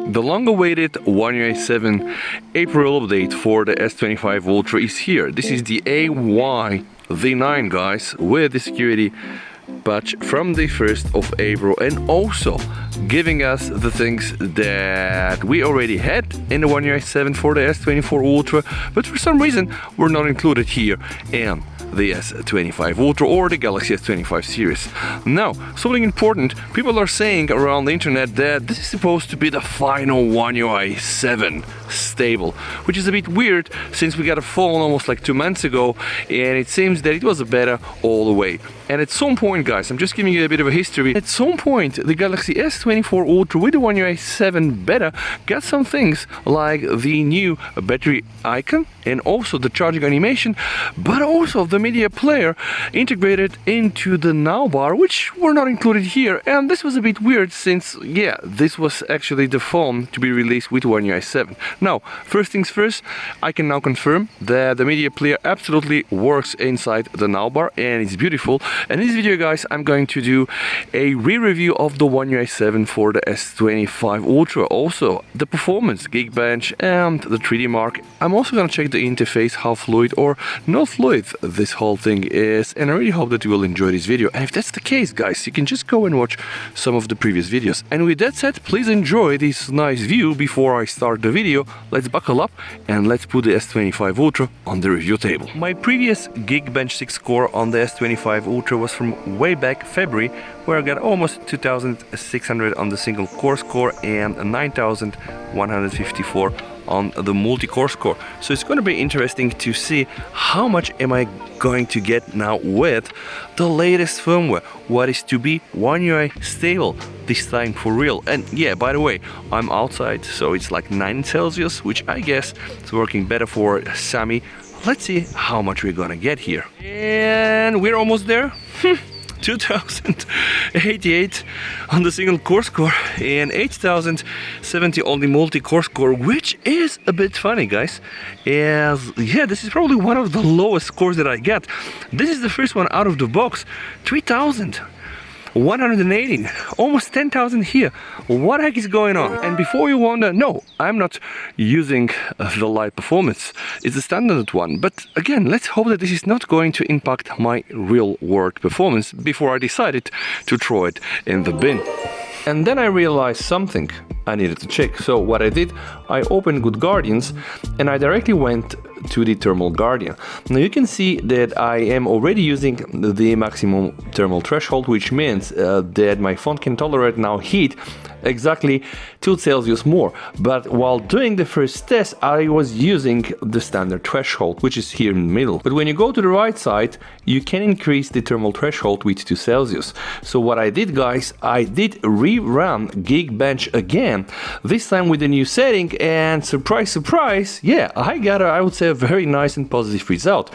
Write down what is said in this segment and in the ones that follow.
The long-awaited One UI 7 April update for the S25 Ultra is here. This is the AYD9, guys, with the security patch from the 1st of April, and also giving us the things that we already had in the One UI 7 for the S24 Ultra, but for some reason were not included here in the S25 Ultra or the Galaxy S25 series. Now, something important, people are saying around the internet that this is supposed to be the final One UI 7 stable, which is a bit weird since we got a phone almost like 2 months ago, and it seems that it was a beta all the way. And at some point, guys, I'm just giving you a bit of a history, at some point the Galaxy S24 Ultra with the One UI 7 beta got some things like the new battery icon and also the charging animation, but also the media player integrated into the now bar, which were not included here. And this was a bit weird since, yeah, this was actually the phone to be released with One UI 7. Now, first things first, I can now confirm that the media player absolutely works inside the now bar and it's beautiful. And in this video, guys, I'm going to do a re-review of the One UI 7 for the S25 Ultra, also the performance, Geekbench and the 3D Mark. I'm also going to check the interface, how fluid or not fluid this whole thing is, and I really hope that you will enjoy this video. And if that's the case, guys, you can just go and watch some of the previous videos. And with that said, please enjoy this nice view before I start the video. Let's buckle up and let's put the S25 Ultra on the review table. My previous Geekbench 6 score on the S25 Ultra was from way back February, where I got almost 2600 on the single core score and 9154 on the multi-core score. So it's going to be interesting to see how much am I going to get now with the latest firmware, what is to be One UI stable this time for real. And yeah, by the way, I'm outside, so it's like 9 Celsius, which I guess is working better for Sammy. Let's see how much we're gonna get here. And we're almost there. 2088 on the single core score and 8070 on the multi-core score, which is a bit funny, guys, as yeah, this is probably one of the lowest scores that I get. This is the first one out of the box, 3180, almost 10,000 here. What the heck is going on? And before you wonder, no, I'm not using the light performance, it's the standard one. But again, let's hope that this is not going to impact my real world performance before I decided to throw it in the bin. And then I realized something I needed to check. So what I did, I opened Good Guardians and I directly went to the Thermal Guardian. Now you can see that I am already using the maximum thermal threshold, which means that my phone can tolerate now heat exactly 2 Celsius more. But while doing the first test, I was using the standard threshold, which is here in the middle. But when you go to the right side, you can increase the thermal threshold with 2 Celsius. So what I did, guys, I did rerun Geekbench again, this time with a new setting, and surprise, surprise, yeah, I got I would say a very nice and positive result.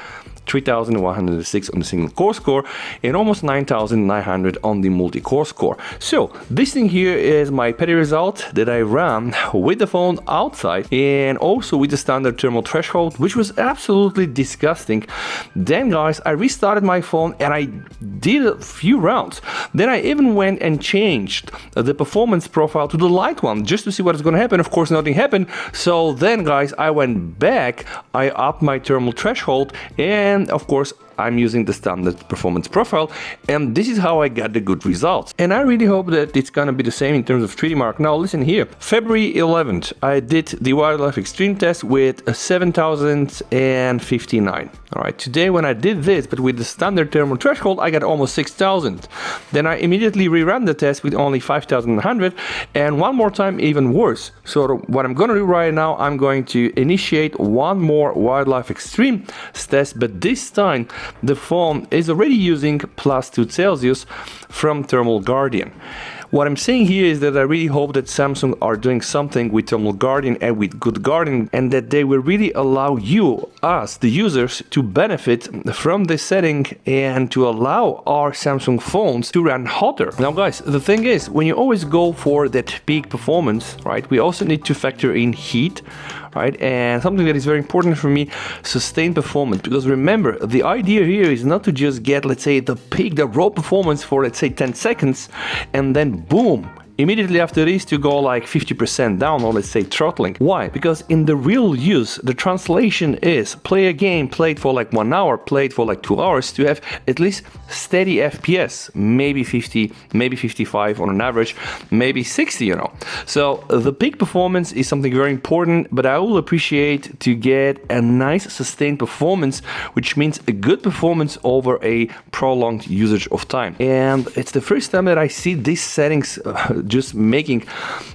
3106 on the single core score and almost 9900 on the multi-core score. So this thing here is my petty result that I ran with the phone outside and also with the standard thermal threshold, which was absolutely disgusting. Then, guys, I restarted my phone and I did a few rounds. Then I even went and changed the performance profile to the light one just to see what is going to happen. Of course, nothing happened. So then, guys, I went back, I upped my thermal threshold, and of course I'm using the standard performance profile, and this is how I got the good results. And I really hope that it's gonna be the same in terms of 3D Mark. Now listen here, February 11th I did the Wildlife Extreme test with 7059. All right, today when I did this but with the standard thermal threshold, I got almost 6000. Then I immediately reran the test with only 5100, and one more time even worse. So what I'm gonna do right now, I'm going to initiate one more Wildlife Extreme test, but this time the phone is already using plus 2 Celsius from Thermal Guardian. What I'm saying here is that I really hope that Samsung are doing something with Thermal Guardian and with Good Guardian, and that they will really allow you, us, the users, to benefit from this setting and to allow our Samsung phones to run hotter. Now, guys, the thing is, when you always go for that peak performance, right, we also need to factor in heat, right? And something that is very important for me, sustained performance. Because remember, the idea here is not to just get, let's say, the peak, the raw performance for, let's say, 10 seconds, and then boom, immediately after this to go like 50% down, or let's say throttling. Why? Because in the real use, the translation is play a game, play it for like 1 hour, play it for like 2 hours to have at least steady FPS, maybe 50, maybe 55 on an average, maybe 60, you know. So the peak performance is something very important, but I will appreciate to get a nice sustained performance, which means a good performance over a prolonged usage of time. And it's the first time that I see these settings just making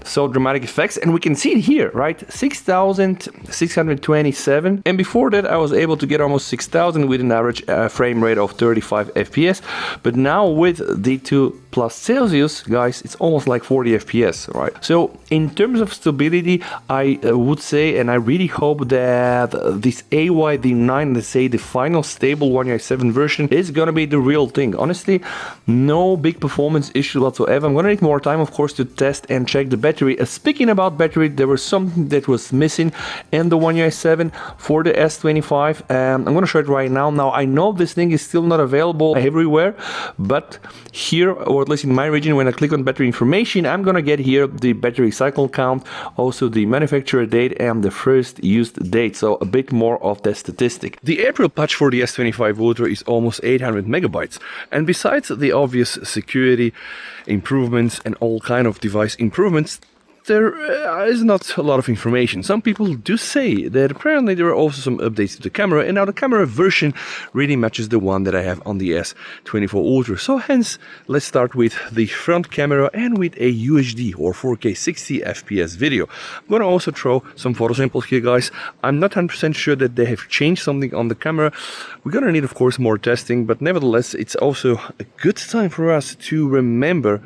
so dramatic effects, and we can see it here, right? 6,627, and before that I was able to get almost 6,000 with an average frame rate of 35 FPS, but now with the 2+ Celsius, guys, it's almost like 40 FPS, right? So in terms of stability, I would say, and I really hope that this AYD9, let's say the final stable One UI 7 version, is gonna be the real thing. Honestly, no big performance issue whatsoever. I'm gonna need more time, of course, to test and check the battery. Speaking about battery, there was something that was missing in the One UI 7 for the S25. I'm gonna show it right now. Now, I know this thing is still not available everywhere, but here, or at least in my region, when I click on battery information, I'm gonna get here the battery cycle count, also the manufacturer date and the first used date, so a bit more of the statistic. The April patch for the S25 Ultra is almost 800 megabytes, and besides the obvious security improvements and all kind of device improvements, there is not a lot of information. Some people do say that apparently there are also some updates to the camera, and now the camera version really matches the one that I have on the S24 Ultra. So hence, let's start with the front camera and with a UHD or 4K 60 FPS video. I'm gonna also throw some photo samples here, guys. I'm not 100% sure that they have changed something on the camera. We're gonna need, of course, more testing, but nevertheless, it's also a good time for us to remember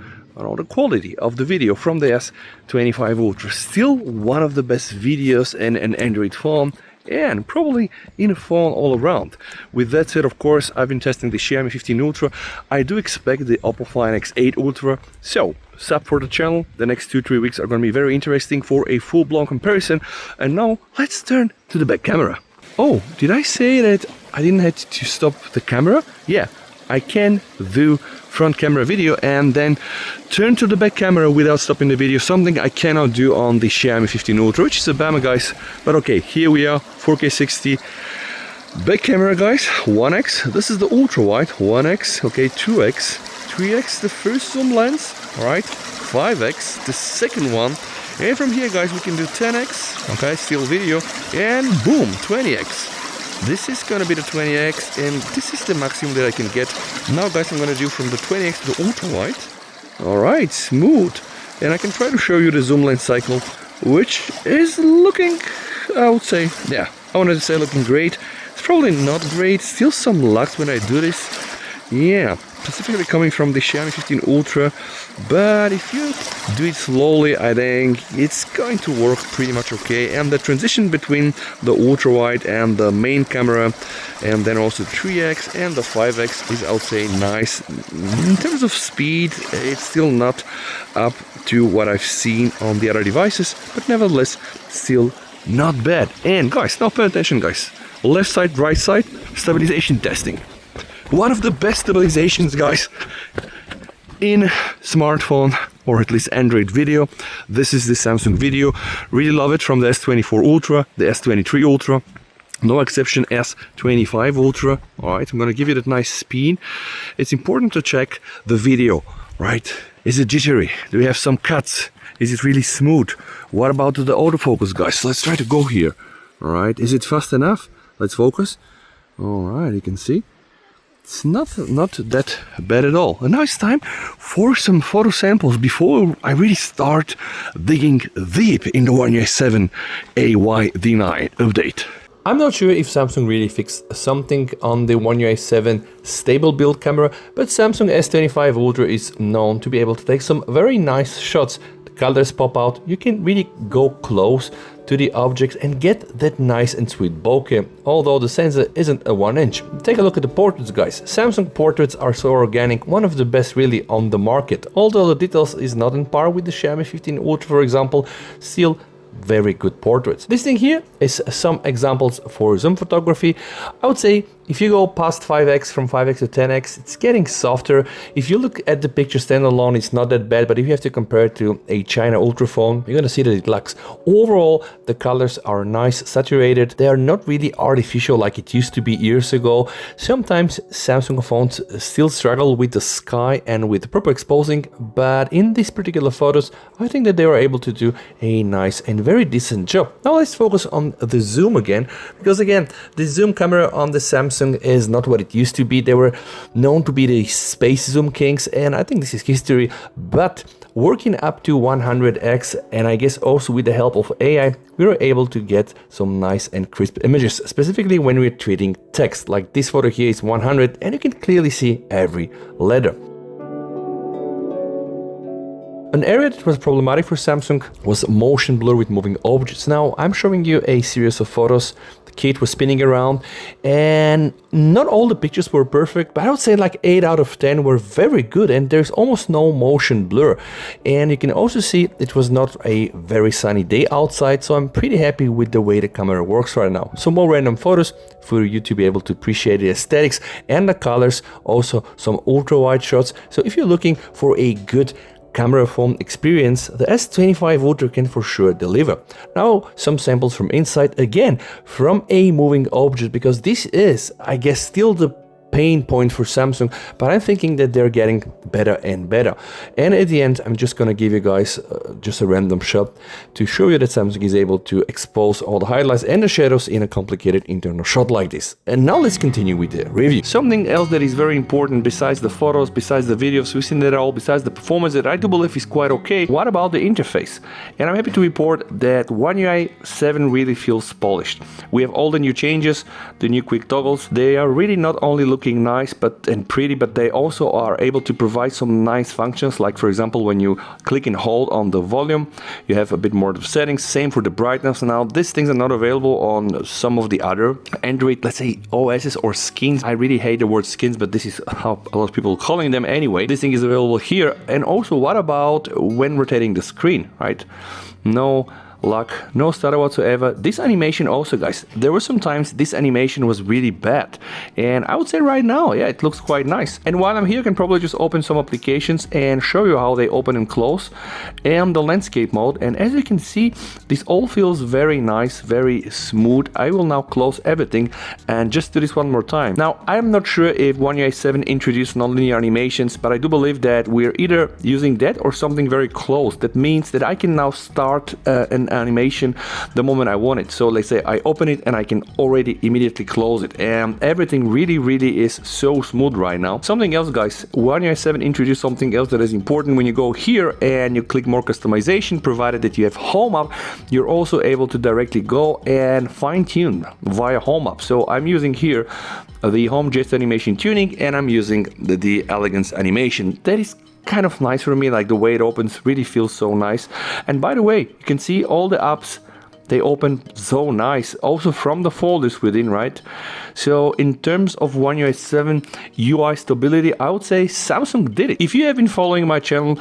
the quality of the video from the S25 Ultra. Still one of the best videos in an Android phone, and probably in a phone all around. With that said, of course, I've been testing the Xiaomi 15 Ultra. I do expect the Oppo Find X8 Ultra. So, sub for the channel. The next 2-3 weeks are going to be very interesting for a full-blown comparison. And now, let's turn to the back camera. Oh, did I say that I didn't have to stop the camera? Yeah, I can do front camera video and then turn to the back camera without stopping the video, something I cannot do on the Xiaomi 15 Ultra, which is a bummer, guys. But okay, here we are, 4K 60 back camera, guys. 1x, this is the ultra wide. 1x, okay, 2x, 3x the first zoom lens, all right, 5x the second one, and from here, guys, we can do 10x, okay, still video, and boom, 20x. This is gonna be the 20x, and this is the maximum that I can get. Now, guys, I'm gonna do from the 20x to the ultra wide. All right, smooth. And I can try to show you the zoom lens cycle, which is looking, I would say, yeah, I wanted to say looking great. It's probably not great, still some lags when I do this. Yeah, specifically coming from the Xiaomi 15 Ultra, but if you do it slowly, I think it's going to work pretty much okay. And the transition between the ultra wide and the main camera, and then also 3x and the 5x is, I would say, nice. In terms of speed, it's still not up to what I've seen on the other devices, but nevertheless, still not bad. And guys, now pay attention, guys. Left side, right side, stabilization testing. One of the best stabilizations, guys, in smartphone or at least Android video. This is the Samsung video. Really love it from the S24 Ultra, the S23 Ultra. No exception, S25 Ultra. All right, I'm gonna give you that nice spin. It's important to check the video, right? Is it jittery? Do we have some cuts? Is it really smooth? What about the autofocus, guys? Let's try to go here. All right, is it fast enough? Let's focus. All right, you can see. It's not that bad at all. And now it's time for some photo samples before I really start digging deep in the One UI 7 AYD9 update. I'm not sure if Samsung really fixed something on the One UI 7 stable build camera, but Samsung S25 Ultra is known to be able to take some very nice shots. The colors pop out, you can really go close to the objects and get that nice and sweet bokeh, although the sensor isn't a 1-inch. Take a look at the portraits, guys. Samsung portraits are so organic, one of the best really on the market. Although the details is not in par with the Xiaomi 15 Ultra, for example, still very good portraits. This thing here is some examples for zoom photography. I would say If you go past 5x, from 5x to 10x, it's getting softer. If you look at the picture standalone, it's not that bad, but if you have to compare it to a China Ultra phone, you're gonna see that it lacks. Overall, the colors are nice, saturated. They are not really artificial like it used to be years ago. Sometimes Samsung phones still struggle with the sky and with proper exposing, but in these particular photos, I think that they were able to do a nice and very decent job. Now let's focus on the zoom again, because again, the zoom camera on the Samsung is not what it used to be. They were known to be the space zoom kings, and I think this is history, but working up to 100x, and I guess also with the help of AI, we were able to get some nice and crisp images, specifically when we're treating text. Like this photo here is 100, and you can clearly see every letter. An area that was problematic for Samsung was motion blur with moving objects. Now, I'm showing you a series of photos. The kit was spinning around, and not all the pictures were perfect, but I would say like 8 out of 10 were very good, and there's almost no motion blur. And you can also see it was not a very sunny day outside, so I'm pretty happy with the way the camera works right now. Some more random photos for you to be able to appreciate the aesthetics and the colors, also some ultra wide shots. So if you're looking for a good camera phone experience, the S25 Ultra can for sure deliver. Now, some samples from inside, again, from a moving object, because this is, I guess, still the pain point for Samsung, but I'm thinking that they're getting better and better. And at the end, I'm just gonna give you guys just a random shot to show you that Samsung is able to expose all the highlights and the shadows in a complicated internal shot like this. And now let's continue with the review. Something else that is very important besides the photos, besides the videos, we've seen that all, besides the performance that I do believe is quite okay. What about the interface? And I'm happy to report that One UI 7 really feels polished. We have all the new changes, the new quick toggles. They are really not only looking nice and pretty, but they also are able to provide some nice functions, like for example when you click and hold on the volume, you have a bit more of settings. Same for the brightness. Now these things are not available on some of the other Android, let's say, OSs or skins. I really hate the word skins, but this is how a lot of people are calling them anyway. This thing is available here. And also, what about when rotating the screen, right? No luck, no stutter whatsoever. This animation also, guys, there were some times this animation was really bad, and I would say right now, yeah, it looks quite nice. And while I'm here, I can probably just open some applications and show you how they open and close, and the landscape mode. And as you can see, this all feels very nice, very smooth. I will now close everything and just do this one more time. Now, I'm not sure if One UI 7 introduced nonlinear animations, but I do believe that we're either using that or something very close. That means that I can now start an animation the moment I want it. So let's say I open it and I can already immediately close it, and everything really is so smooth right now. Something else, guys, One UI 7 introduced something else that is important. When you go here and you click more customization, provided that you have home app, you're also able to directly go and fine-tune via home app. So I'm using here the home gesture animation tuning, and I'm using the elegance animation. That is kind of nice for me, like the way it opens really feels so nice. And by the way, you can see all the apps, they open so nice, also from the folders within, right? So in terms of One UI 7 UI stability, I would say Samsung did it. If you have been following my channel,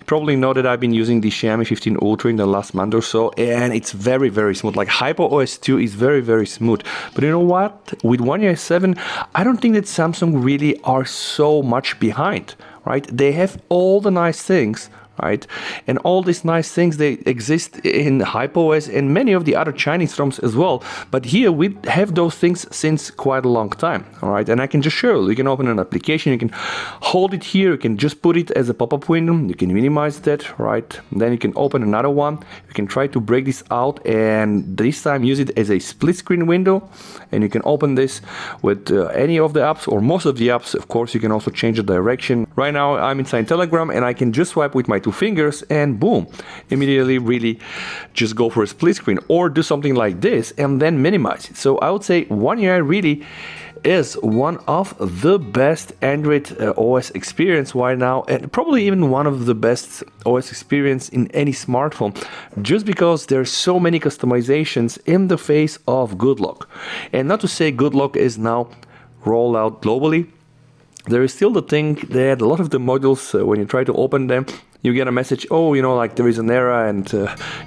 probably know that I've been using the Xiaomi 15 Ultra in the last month or so, and it's very smooth. Like HyperOS 2 is very smooth. But you know what? With One UI 7, I don't think that Samsung really are so much behind, right? They have all the nice things, right? And all these nice things, they exist in HyperOS and many of the other Chinese ROMs as well. But here we have those things since quite a long time, all right? And I can just show you can open an application, you can hold it here, you can just put it as a pop-up window, you can minimize that, right? Then you can open another one, you can try to break this out and this time use it as a split screen window, and you can open this with any of the apps or most of the apps. Of course, you can also change the direction. Right now I'm inside Telegram and I can just swipe with my two fingers and boom, immediately really just go for a split screen, or do something like this and then minimize it. So I would say One UI really is one of the best Android OS experience right now, and probably even one of the best OS experience in any smartphone, just because there's so many customizations in the face of Good Lock. And not to say Good Lock is now rolled out globally, there is still the thing that a lot of the modules, when you try to open them, you get a message, oh, you know, like there is an error and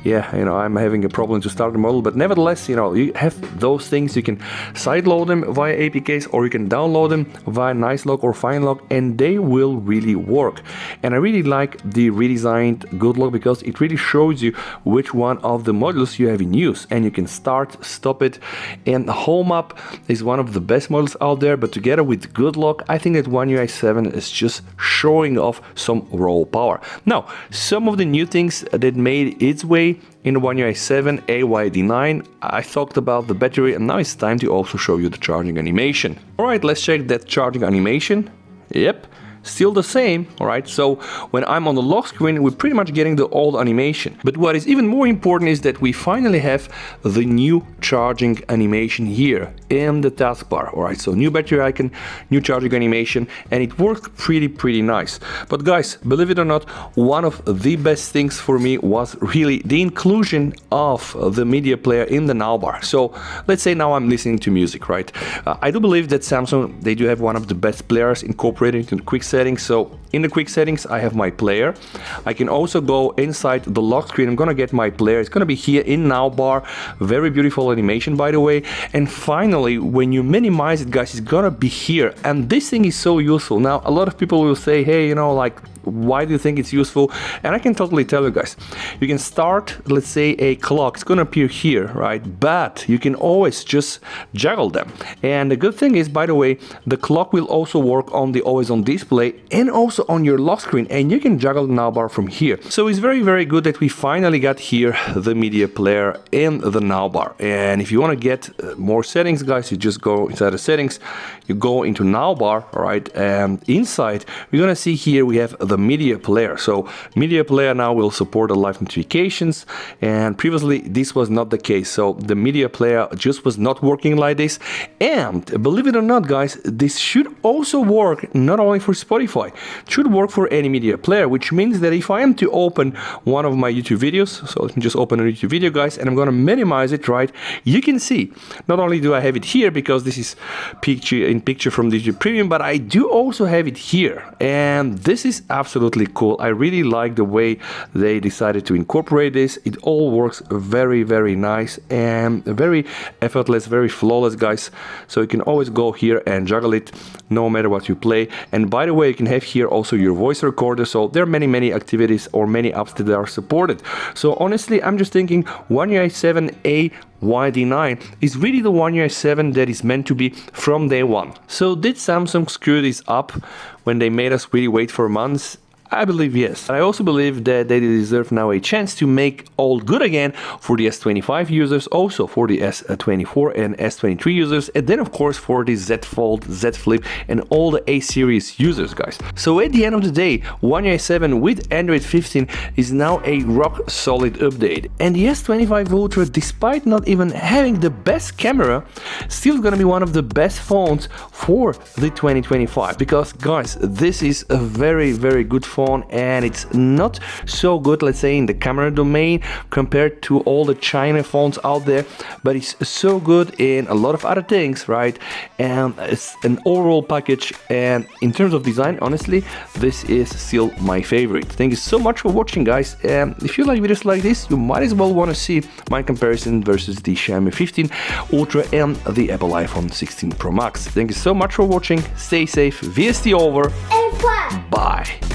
yeah, you know, I'm having a problem to start the model. But nevertheless, you know, you have those things. You can sideload them via APKs, or you can download them via NiceLog or FineLog, and they will really work. And I really like the redesigned GoodLog because it really shows you which one of the modules you have in use, and you can start, stop it. And Home Up is one of the best models out there, but together with GoodLog, I think that One UI 7 is just showing off some raw power. Now, some of the new things that made its way in the One UI 7 AYD9, I talked about the battery, and now it's time to also show you the charging animation. Alright, let's check that charging animation. Yep, still the same. Alright, so when I'm on the lock screen, we're pretty much getting the old animation. But what is even more important is that we finally have the new charging animation here in the taskbar. Alright, so new battery icon, new charging animation, and it worked pretty nice. But guys, believe it or not, one of the best things for me was really the inclusion of the media player in the navbar. So let's say now I'm listening to music, right? I do believe that Samsung, they do have one of the best players incorporated into quick settings. So in the quick settings, I have my player. I can also go inside the lock screen. I'm gonna get my player. It's gonna be here in navbar. Very beautiful animation, by the way. And finally, when you minimize it, guys, it's gonna be here. And this thing is so useful. Now, a lot of people will say, hey, you know, like, why do you think it's useful? And I can totally tell you guys, you can start, let's say, a clock. It's gonna appear here, right? But you can always just juggle them. And the good thing is, by the way, the clock will also work on the always on display and also on your lock screen, and you can juggle the navbar from here. So it's very good that we finally got here the media player in the navbar. And if you want to get more settings, guys, you just go inside the settings, you go into navbar, all right, and inside we're gonna see here we have the media player. So media player now will support the live notifications, and previously this was not the case. So the media player just was not working like this. And believe it or not, guys, this should also work not only for Spotify, it should work for any media player, which means that if I am to open one of my YouTube videos, so let me just open a YouTube video, guys, and I'm gonna minimize it, right? You can see not only do I have it here because this is picture from the YouTube Premium, but I do also have it here, and this is absolutely cool. I really like the way they decided to incorporate this. It all works very nice and very effortless, very flawless, guys. So you can always go here and juggle it no matter what you play. And by the way, you can have here also your voice recorder. So there are many activities or many apps that are supported. So honestly, I'm just thinking One UI 7 AYD9 is really the One UI 7 that is meant to be from day one. So did Samsung screw this up when they made us really wait for months? I believe yes. I also believe that they deserve now a chance to make all good again for the S25 users, also for the S24 and S23 users, and then of course for the Z Fold, Z Flip, and all the A series users, guys. So at the end of the day, One UI 7 with Android 15 is now a rock solid update. And the S25 Ultra, despite not even having the best camera, still gonna be one of the best phones for the 2025. Because guys, this is a very good phone, and it's not so good, let's say, in the camera domain compared to all the China phones out there, but it's so good in a lot of other things, right? And it's an overall package, and in terms of design, honestly, this is still my favorite. Thank you so much for watching, guys, and if you like videos like this, you might as well want to see my comparison versus the Xiaomi 15 Ultra and the Apple iPhone 16 Pro Max. Thank you so much for watching. Stay safe. VST over. And fun. Bye.